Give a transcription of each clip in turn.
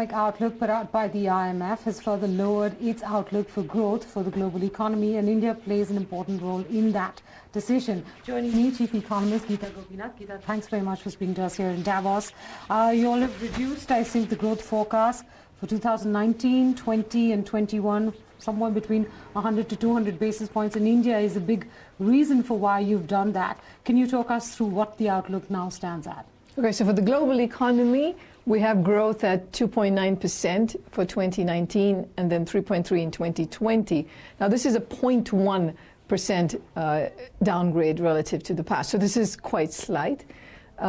economic outlook put out by the IMF has further lowered its outlook for growth for the global economy, and India plays an important role in that decision. Joining me, Chief Economist Gita Gopinath. Gita, thanks very much for speaking to us here in Davos. You all have reduced, I think, the growth forecast for 2019, 20 and 21, somewhere between 100 to 200 basis points. And India is a big reason for why you've done that. Can you talk us through what the outlook now stands at? Okay, so for the global economy, we have growth at 2.9% for 2019 and then 3.3% in 2020. Now, this is a 0.1% downgrade relative to the past. So this is quite slight.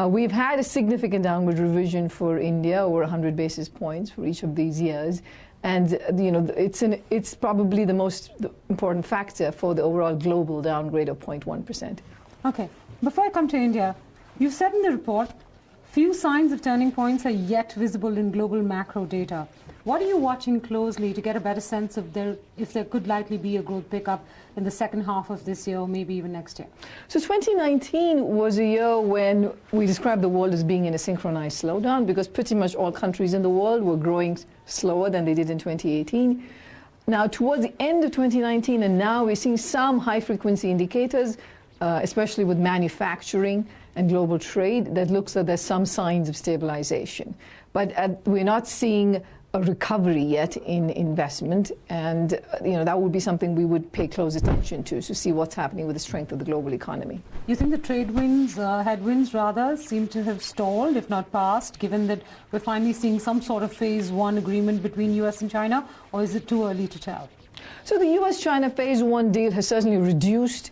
We've had a significant downward revision for India, over 100 basis points for each of these years. And it's probably the most important factor for the overall global downgrade of 0.1%. Okay. Before I come to India, you've said in the report, few signs of turning points are yet visible in global macro data. What are you watching closely to get a better sense of if there could likely be a growth pickup in the second half of this year or maybe even next year? So 2019 was a year when we described the world as being in a synchronized slowdown because pretty much all countries in the world were growing slower than they did in 2018. Now, towards the end of 2019 and now, we're seeing some high-frequency indicators, especially with manufacturing and global trade, that looks like there's some signs of stabilization. But we're not seeing a recovery yet in investment, and that would be something we would pay close attention to see what's happening with the strength of the global economy. You think the trade headwinds rather, seem to have stalled, if not passed, given that we're finally seeing some sort of phase one agreement between US and China, or is it too early to tell? So the US-China phase one deal has certainly reduced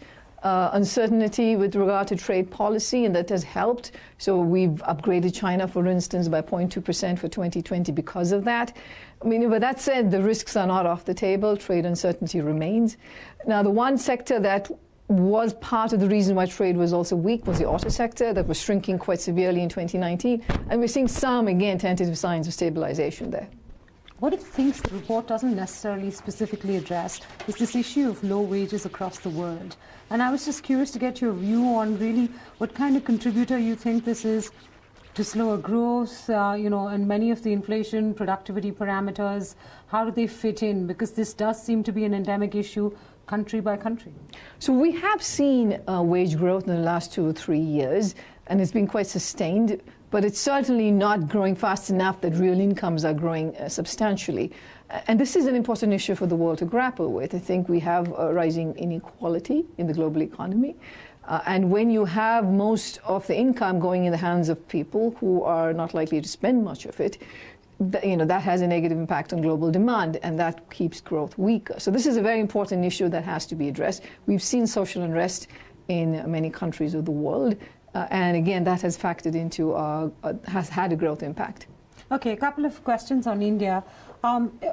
uncertainty with regard to trade policy, and that has helped. So we've upgraded China, for instance, by 0.2% for 2020 because of that. I mean, but that said, the risks are not off the table. Trade uncertainty remains. Now, the one sector that was part of the reason why trade was also weak was the auto sector that was shrinking quite severely in 2019. And we're seeing some, again, tentative signs of stabilization there. What it thinks the report doesn't necessarily specifically address is this issue of low wages across the world. And I was just curious to get your view on really what kind of contributor you think this is to slower growth, and many of the inflation, productivity parameters. How do they fit in? Because this does seem to be an endemic issue country by country. So we have seen wage growth in the last 2 or 3 years, and it's been quite sustained. But it's certainly not growing fast enough that real incomes are growing substantially. And this is an important issue for the world to grapple with. I think we have a rising inequality in the global economy. And when you have most of the income going in the hands of people who are not likely to spend much of it, that has a negative impact on global demand, and that keeps growth weaker. So this is a very important issue that has to be addressed. We've seen social unrest in many countries of the world. And again, that has factored into, has had a growth impact. Okay, a couple of questions on India.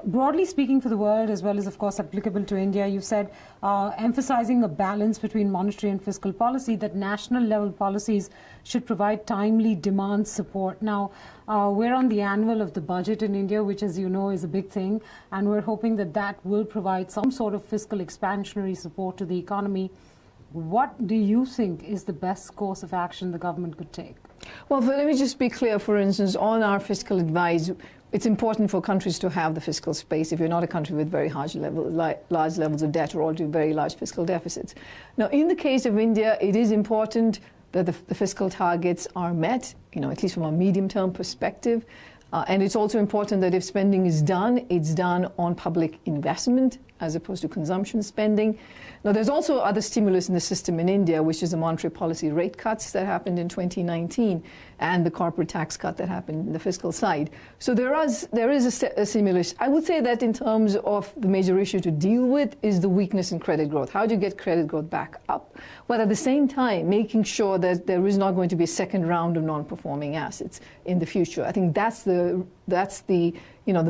Broadly speaking for the world, as well as, of course, applicable to India, you said emphasizing a balance between monetary and fiscal policy, that national level policies should provide timely demand support. Now, we're on the annual of the budget in India, which, as you know, is a big thing. And we're hoping that that will provide some sort of fiscal expansionary support to the economy. What do you think is the best course of action the government could take? Well, let me just be clear, for instance, on our fiscal advice, it's important for countries to have the fiscal space if you're not a country with very large levels of debt or already very large fiscal deficits. Now, in the case of India, it is important that the fiscal targets are met, at least from a medium-term perspective. And it's also important that if spending is done, it's done on public investment as opposed to consumption spending. Now, there's also other stimulus in the system in India, which is the monetary policy rate cuts that happened in 2019 and the corporate tax cut that happened in the fiscal side. So there is a stimulus. I would say that in terms of the major issue to deal with is the weakness in credit growth. How do you get credit growth back up? But at the same time, making sure that there is not going to be a second round of non-performing assets in the future. I think that's the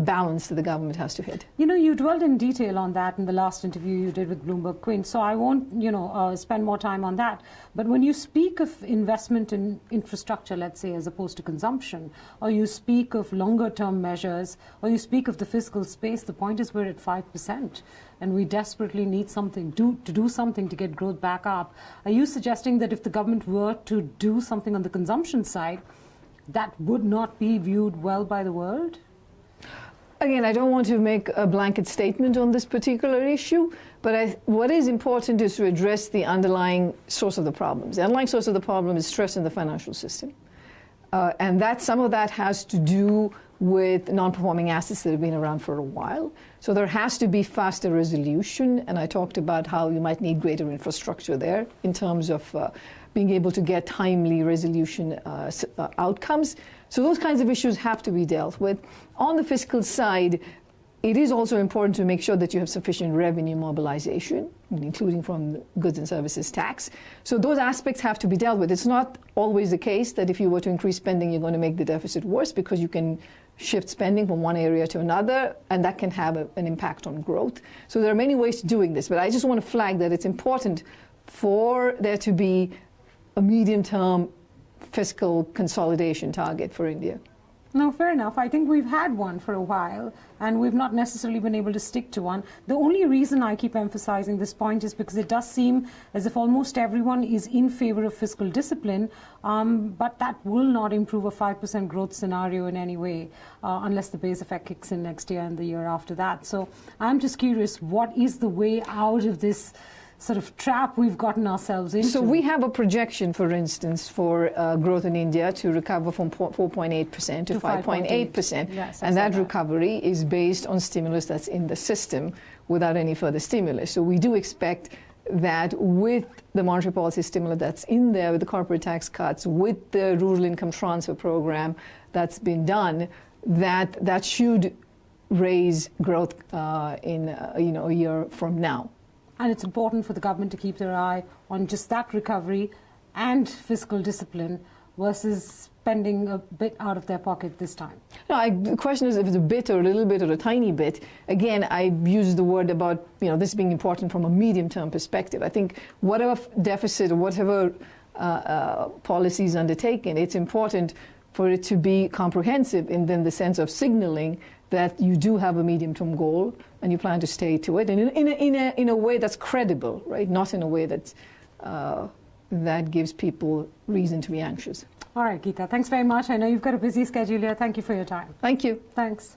balance that the government has to hit. You dwelled in detail on that in the last interview you did with BloombergQuint, so I won't, spend more time on that. But when you speak of investment in infrastructure, let's say, as opposed to consumption, or you speak of longer-term measures, or you speak of the fiscal space, the point is we're at 5%, and we desperately need something to do something to get growth back up. Are you suggesting that if the government were to do something on the consumption side, that would not be viewed well by the world? Again, I don't want to make a blanket statement on this particular issue, but what is important is to address the underlying source of the problems. The underlying source of the problem is stress in the financial system. And some of that has to do with non-performing assets that have been around for a while. So there has to be faster resolution, and I talked about how you might need greater infrastructure there in terms of being able to get timely resolution outcomes. So those kinds of issues have to be dealt with. On the fiscal side, it is also important to make sure that you have sufficient revenue mobilization, including from the goods and services tax. So those aspects have to be dealt with. It's not always the case that if you were to increase spending, you're going to make the deficit worse, because you can shift spending from one area to another, and that can have an impact on growth. So there are many ways to doing this, but I just want to flag that it's important for there to be a medium-term fiscal consolidation target for India. No, fair enough. I think we've had one for a while, and we've not necessarily been able to stick to one. The only reason I keep emphasizing this point is because it does seem as if almost everyone is in favor of fiscal discipline, but that will not improve a 5% growth scenario in any way, unless the base effect kicks in next year and the year after that. So I'm just curious, what is the way out of this sort of trap we've gotten ourselves into? So we have a projection, for instance, for growth in India to recover from 4.8% to 5.8%. Yes, and that recovery is based on stimulus that's in the system without any further stimulus. So we do expect that with the monetary policy stimulus that's in there, with the corporate tax cuts, with the rural income transfer program that's been done, that should raise growth in a year from now. And it's important for the government to keep their eye on just that recovery and fiscal discipline versus spending a bit out of their pocket this time. No, the question is if it's a bit or a little bit or a tiny bit. Again, I use the word about this being important from a medium-term perspective. I think whatever deficit or whatever policy is undertaken, it's important for it to be comprehensive in the sense of signaling that you do have a medium-term goal and you plan to stay to it, and in a way that's credible, right? Not in a way that gives people reason to be anxious. All right, Gita, thanks very much. I know you've got a busy schedule here. Thank you for your time. Thank you. Thanks.